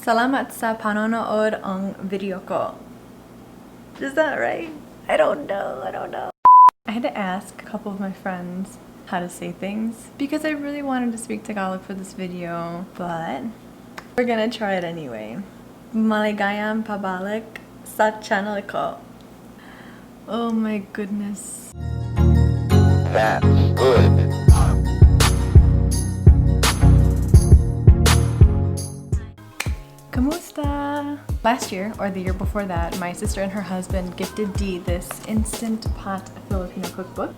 Salamat sa panonood ang video ko. Is that right? I don't know. I had to ask a couple of my friends how to say things because I really wanted to speak Tagalog for this video, but we're gonna try it anyway. Maligayang pabalik sa channel ko. Oh my goodness. That's good. Kamusta? Last year, or the year before that, my sister and her husband gifted Dee this Instant Pot Filipino cookbook.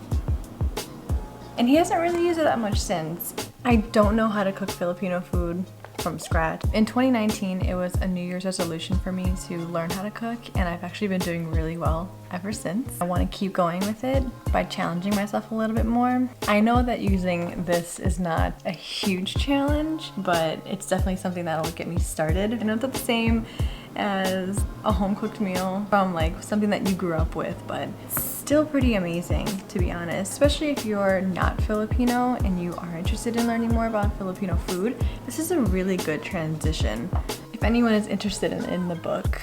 And he hasn't really used it that much since. I don't know how to cook Filipino food from scratch. In 2019, it was a New Year's resolution for me to learn how to cook, and I've actually been doing really well ever since. I want to keep going with it by challenging myself a little bit more. I know that using this is not a huge challenge, but it's definitely something that'll get me started. I know it's not the same as a home-cooked meal from like something that you grew up with, but it's still pretty amazing, to be honest, especially if you're not Filipino and you are interested in learning more about Filipino food. This is a really good transition. If anyone is interested in the book,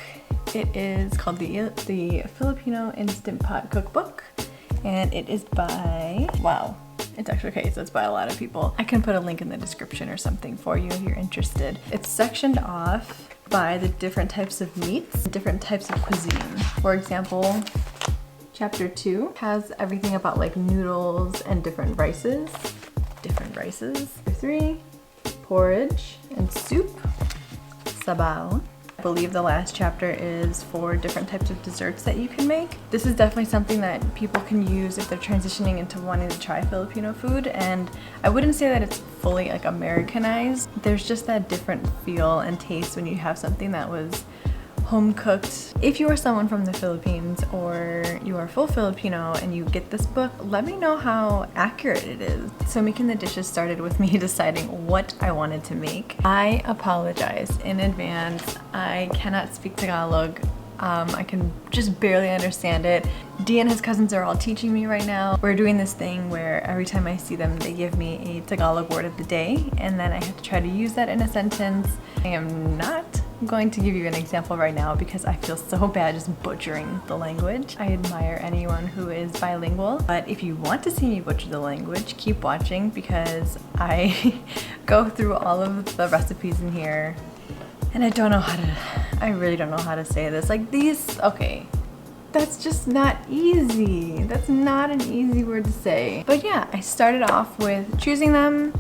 it is called the Filipino Instant Pot Cookbook, and it is by, wow, it's actually okay, so it's by a lot of people. I can put a link in the description or something for you if you're interested. It's sectioned off by the different types of meats, different types of cuisine. For example, Chapter 2 has everything about like noodles and different rices. Chapter 3, porridge and soup. Sabaw. I believe the last chapter is for different types of desserts that you can make. This is definitely something that people can use if they're transitioning into wanting to try Filipino food, and I wouldn't say that it's fully like Americanized. There's just that different feel and taste when you have something that was home cooked. If you are someone from the Philippines or you are full Filipino and you get this book, let me know how accurate it is. So making the dishes started with me deciding what I wanted to make. I apologize in advance. I cannot speak Tagalog. I can just barely understand it. Dee and his cousins are all teaching me right now. We're doing this thing where every time I see them, they give me a Tagalog word of the day, and then I have to try to use that in a sentence. I am not going to give you an example right now because I feel so bad just butchering the language. I admire anyone who is bilingual, but if you want to see me butcher the language, keep watching because I go through all of the recipes in here and I really don't know how to say this. Like these, okay, that's just not easy. That's not an easy word to say. But yeah, I started off with choosing them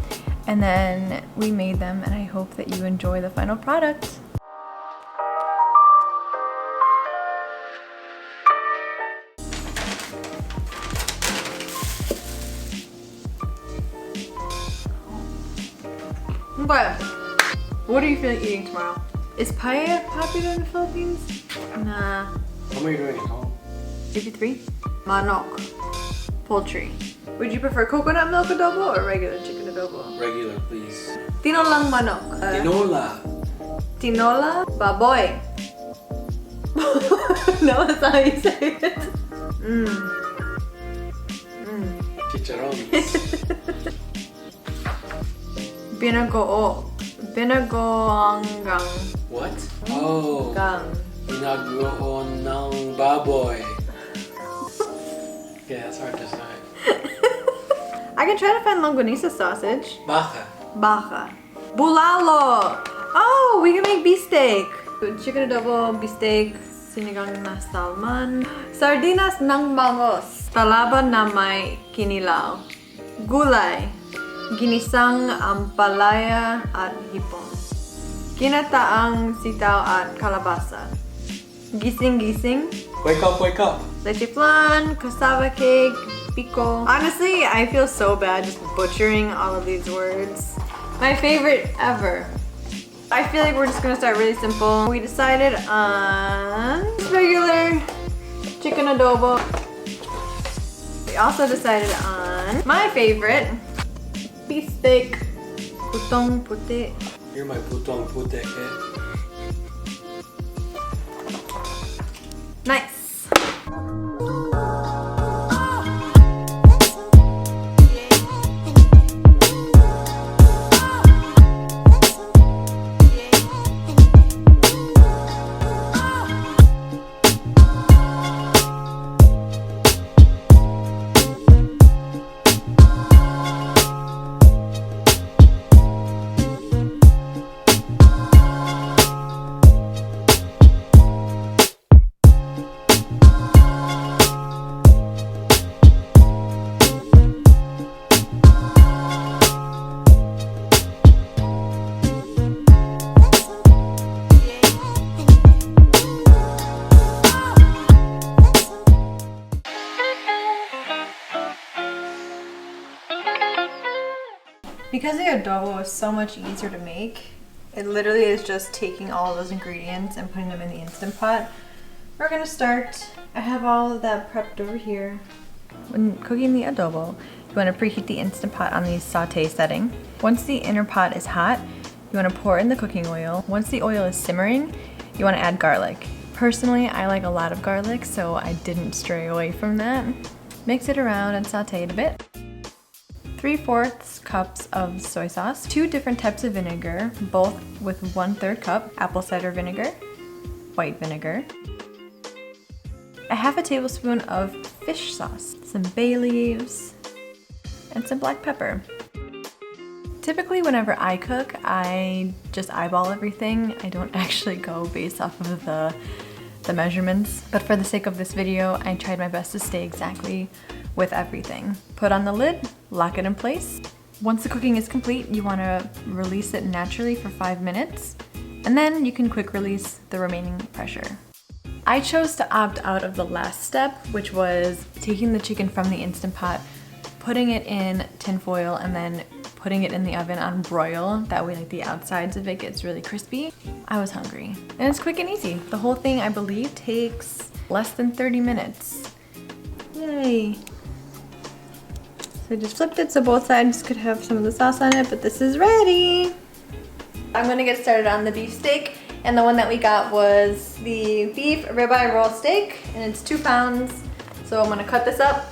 and then we made them, and I hope that you enjoy the final product. But what are you feeling eating tomorrow? Is paella popular in the Philippines? Nah. What are you doing at home? Maybe 3? Manok. Poultry. Would you prefer coconut milk adobo or regular chicken adobo? Regular, please. Tinolang manok. Tinola. Tinola? Baboy. No, that's not how you say it. Chicharrones. Binagoongang. What? Oh. Gang. Binagoon ng baboy. Yeah, it's hard to say. I can try to find longanisa sausage. Baka. Bulalo! Oh, we can make bistek. Chicken adobo, bistek, sinigang na salmon, sardinas ng bangos, talaba na may kinilaw, gulay, ginisang ampalaya at hipon, ginataang sitaw at kalabasa, gising-gising, Wake up, wake up. leche flan, cassava cake, pico. Honestly, I feel so bad just butchering all of these words. My favorite ever. I feel like we're just gonna start really simple. We decided on regular chicken adobo. We also decided on my favorite, bistek, putong puti. You're my putong pute kid. Nice. Because the adobo is so much easier to make, it literally is just taking all of those ingredients and putting them in the Instant Pot. We're gonna start. I have all of that prepped over here. When cooking the adobo, you want to preheat the Instant Pot on the saute setting. Once the inner pot is hot, you want to pour in the cooking oil. Once the oil is simmering, you want to add garlic. Personally, I like a lot of garlic, so I didn't stray away from that. Mix it around and saute it a bit. 3/4 cups of soy sauce, 2 different types of vinegar, both with 1/3 cup, apple cider vinegar, white vinegar, a half a tablespoon of fish sauce, some bay leaves, and some black pepper. Typically whenever I cook, I just eyeball everything. I don't actually go based off of the measurements, but for the sake of this video, I tried my best to stay exactly with everything. Put on the lid, lock it in place. Once the cooking is complete, you want to release it naturally for 5 minutes, and then you can quick release the remaining pressure. I chose to opt out of the last step, which was taking the chicken from the Instant Pot, putting it in tin foil, and then putting it in the oven on broil. That way, like, the outsides of it gets really crispy. I was hungry. And it's quick and easy. The whole thing, I believe, takes less than 30 minutes. Yay. So I just flipped it so both sides could have some of the sauce on it, but this is ready. I'm gonna get started on the beef steak. And the one that we got was the beef ribeye roll steak, and it's 2 pounds. So I'm gonna cut this up.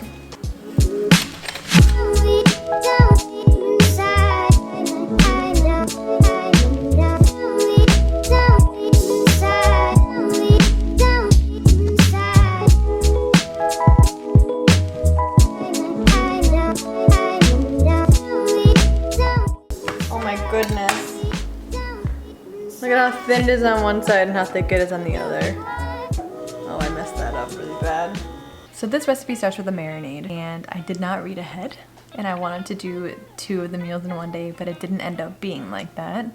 Oh my goodness. Look at how thin it is on one side and how thick it is on the other. Oh, I messed that up really bad. So this recipe starts with a marinade, and I did not read ahead, and I wanted to do 2 of the meals in one day, but it didn't end up being like that.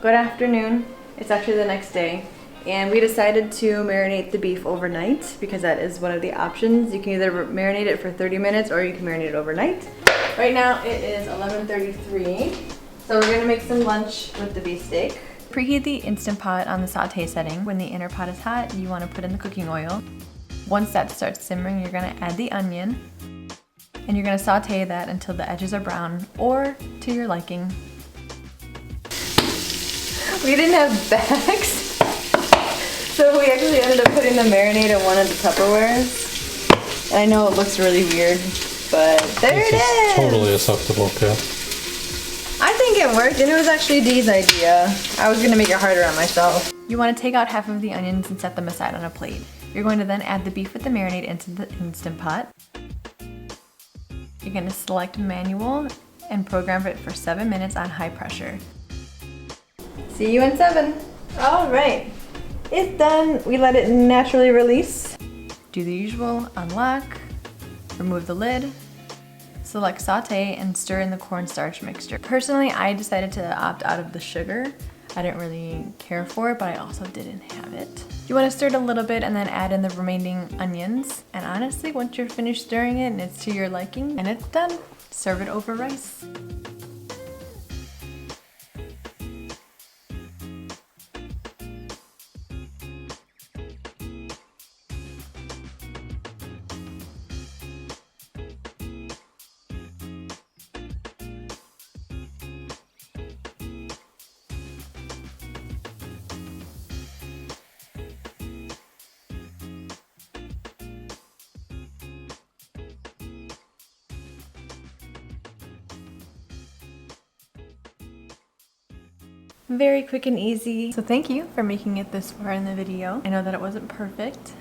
Good afternoon. It's actually the next day, and we decided to marinate the beef overnight because that is one of the options. You can either marinate it for 30 minutes or you can marinate it overnight. Right now it is 11:33, so we're gonna make some lunch with the beef steak. Preheat the Instant Pot on the saute setting. When the inner pot is hot, you want to put in the cooking oil. Once that starts simmering, you're going to add the onion, and you're going to saute that until the edges are brown or to your liking. We didn't have bags, so we actually ended up putting the marinade in one of the Tupperwares. And I know it looks really weird, but there it is! Totally acceptable, yeah. I think it worked, and it was actually Dee's idea. I was gonna make it harder on myself. You wanna take out half of the onions and set them aside on a plate. You're going to then add the beef with the marinade into the Instant Pot. You're gonna select manual and program it for 7 minutes on high pressure. See you in 7. All right, it's done. We let it naturally release. Do the usual, unlock, remove the lid, select saute, and stir in the cornstarch mixture. Personally, I decided to opt out of the sugar. I didn't really care for it, but I also didn't have it. You want to stir it a little bit and then add in the remaining onions. And honestly, once you're finished stirring it and it's to your liking, and it's done, serve it over rice. Very quick and easy. So thank you for making it this far in the video. I know that it wasn't perfect.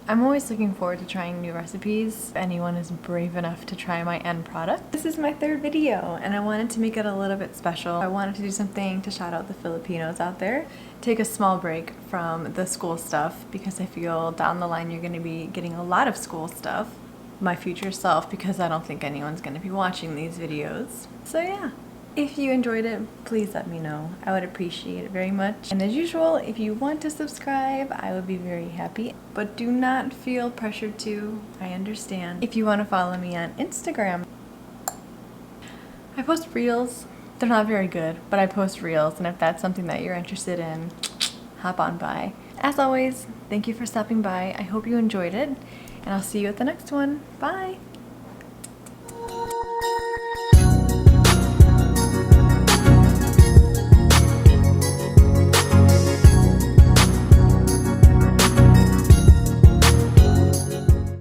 I'm always looking forward to trying new recipes. If anyone is brave enough to try my end product. This is my 3rd video, and I wanted to make it a little bit special. I wanted to do something to shout out the Filipinos out there. Take a small break from the school stuff, because I feel down the line you're going to be getting a lot of school stuff. My future self, because I don't think anyone's going to be watching these videos. So yeah. If you enjoyed it, please let me know. I would appreciate it very much. And as usual, if you want to subscribe, I would be very happy. But do not feel pressured to. I understand. If you want to follow me on Instagram, I post reels They're not very good, but I post reels, and if that's something that you're interested in, hop on by. As always, thank you for stopping by. I hope you enjoyed it, and I'll see you at the next one. Bye!